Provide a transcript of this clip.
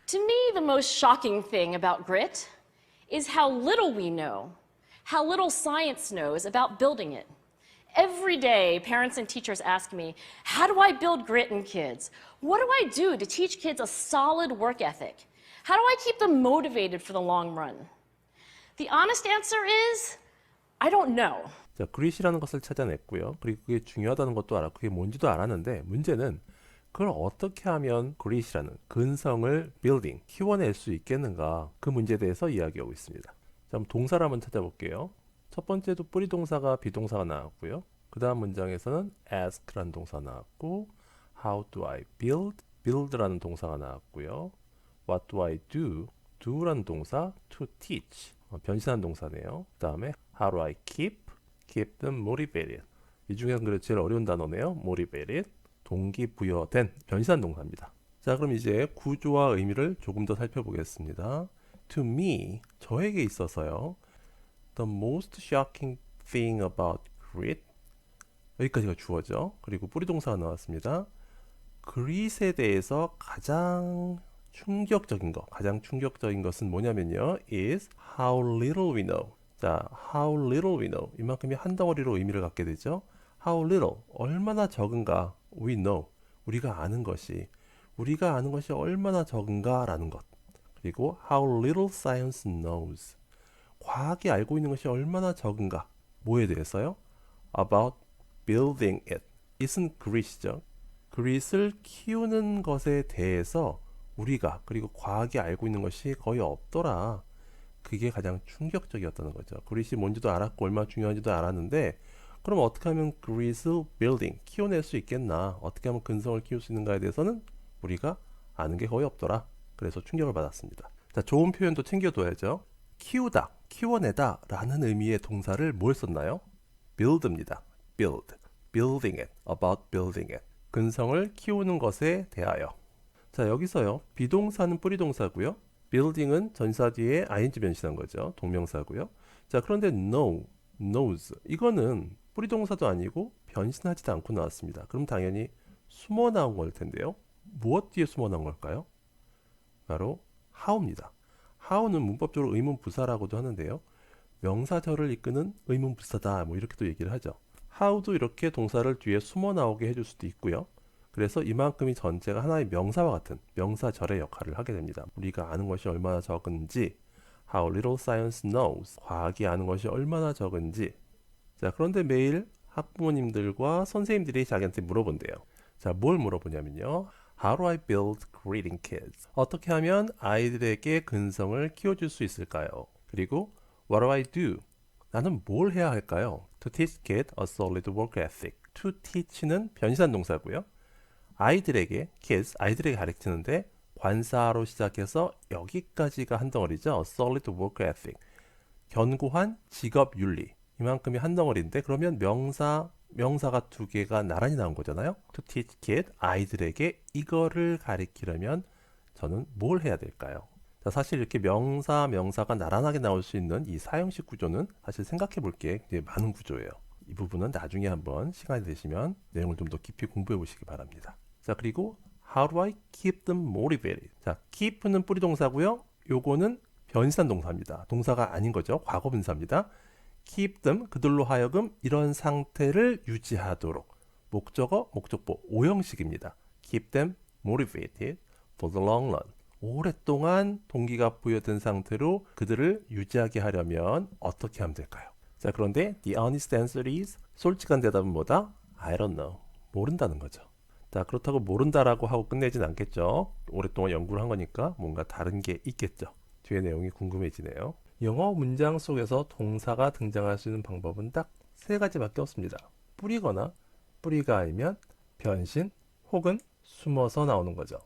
To me, the most shocking thing about grit is how little we know, how little science knows about building it. Every day, parents and teachers ask me, how do I build grit in kids? What do I do to teach kids a solid work ethic? How do I keep them motivated for the long run? The honest answer is, I don't know. 자, grit이라는 것을 찾아냈고요. 그리고 그게 중요하다는 것도 알았고 그게 뭔지도 알았는데 문제는 그걸 어떻게 하면 grit이라는 근성을 building, 키워낼 수 있겠는가 그 문제에 대해서 이야기하고 있습니다. 자, 그럼 동사를 한번 찾아볼게요. 첫 번째도 뿌리 동사가 비동사가 나왔고요. 그 다음 문장에서는 ask라는 동사가 나왔고 how do I build, build라는 동사가 나왔고요. what do I do, do라는 동사 to teach, 변신한 동사네요. 그 다음에 how do I keep them motivated. 이 중에서 그래 제일 어려운 단어네요. motivated, 동기부여된 변신한 동사입니다. 자, 그럼 이제 구조와 의미를 조금 더 살펴보겠습니다. To me, 저에게 있어서요. The most shocking thing about grit. 여기까지가 주어죠. 그리고 뿌리 동사가 나왔습니다. grit에 대해서 가장 충격적인 것은 뭐냐면요. is how little we know. 자, how little we know. 이만큼이 한 덩어리로 의미를 갖게 되죠. how little, 얼마나 적은가 we know, 우리가 아는 것이 얼마나 적은가 라는 것. 그리고 how little science knows, 과학이 알고 있는 것이 얼마나 적은가. 뭐에 대해서요? about building it. it은 grit이죠. grit을 키우는 것에 대해서 우리가 그리고 과학이 알고 있는 것이 거의 없더라. 그게 가장 충격적이었다는 거죠. grit이 뭔지도 알았고 얼마나 중요한지도 알았는데 그럼 어떻게 하면 grit을 building, 키워낼 수 있겠나, 어떻게 하면 근성을 키울 수 있는가에 대해서는 우리가 아는 게 거의 없더라. 그래서 충격을 받았습니다. 자, 좋은 표현도 챙겨둬야죠. 키우다, 키워내다 라는 의미의 동사를 뭘 썼나요? build입니다. build, building it, about building it. 근성을 키우는 것에 대하여. 자, 여기서요. 비동사는 뿌리 동사고요. building은 전사 뒤에 ing 변신한 거죠. 동명사고요. 자, 그런데 know, knows 이거는 뿌리 동사도 아니고 변신하지도 않고 나왔습니다. 그럼 당연히 숨어 나온 걸 텐데요. 무엇 뒤에 숨어 나온 걸까요? 바로 how입니다. how는 문법적으로 의문 부사라고도 하는데요. 명사절을 이끄는 의문 부사다. 뭐 이렇게도 얘기를 하죠. how도 이렇게 동사를 뒤에 숨어 나오게 해줄 수도 있고요. 그래서 이만큼이 전체가 하나의 명사와 같은 명사절의 역할을 하게 됩니다. 우리가 아는 것이 얼마나 적은지, how little science knows, 과학이 아는 것이 얼마나 적은지. 자, 그런데 매일 학부모님들과 선생님들이 자기한테 물어본대요. 자, 뭘 물어보냐면요. How do I build grit in kids? 어떻게 하면 아이들에게 근성을 키워줄 수 있을까요? 그리고 What do I do? 나는 뭘 해야 할까요? To teach kids a solid work ethic. To teach는 변신한 동사고요. 아이들에게, kids, 아이들에게 가르치는데 관사로 시작해서 여기까지가 한 덩어리죠. A solid work ethic. 견고한 직업 윤리. 이만큼이 한 덩어리인데 그러면 명사가 두 개가 나란히 나온 거잖아요. To teach kids, 아이들에게 이거를 가르치려면 저는 뭘 해야 될까요? 자, 사실 이렇게 명사가 나란하게 나올 수 있는 이 사형식 구조는 사실 생각해 볼 게 많은 구조예요. 이 부분은 나중에 한번 시간이 되시면 내용을 좀 더 깊이 공부해 보시기 바랍니다. 자, 그리고 How do I keep them motivated? 자, keep는 뿌리 동사고요. 요거는 변신한 동사입니다. 동사가 아닌 거죠. 과거 분사입니다. keep them, 그들로 하여금 이런 상태를 유지하도록. 목적어, 목적보, 오형식입니다. keep them motivated for the long run. 오랫동안 동기가 부여된 상태로 그들을 유지하게 하려면 어떻게 하면 될까요? 자, 그런데 the honest answer is, 솔직한 대답은 뭐다? I don't know. 모른다는 거죠. 자, 그렇다고 모른다라고 하고 끝내진 않겠죠. 오랫동안 연구를 한 거니까 뭔가 다른 게 있겠죠. 뒤에 내용이 궁금해지네요. 영어 문장 속에서 동사가 등장할 수 있는 방법은 딱 세 가지밖에 없습니다. 뿌리거나 뿌리가 아니면 변신 혹은 숨어서 나오는 거죠.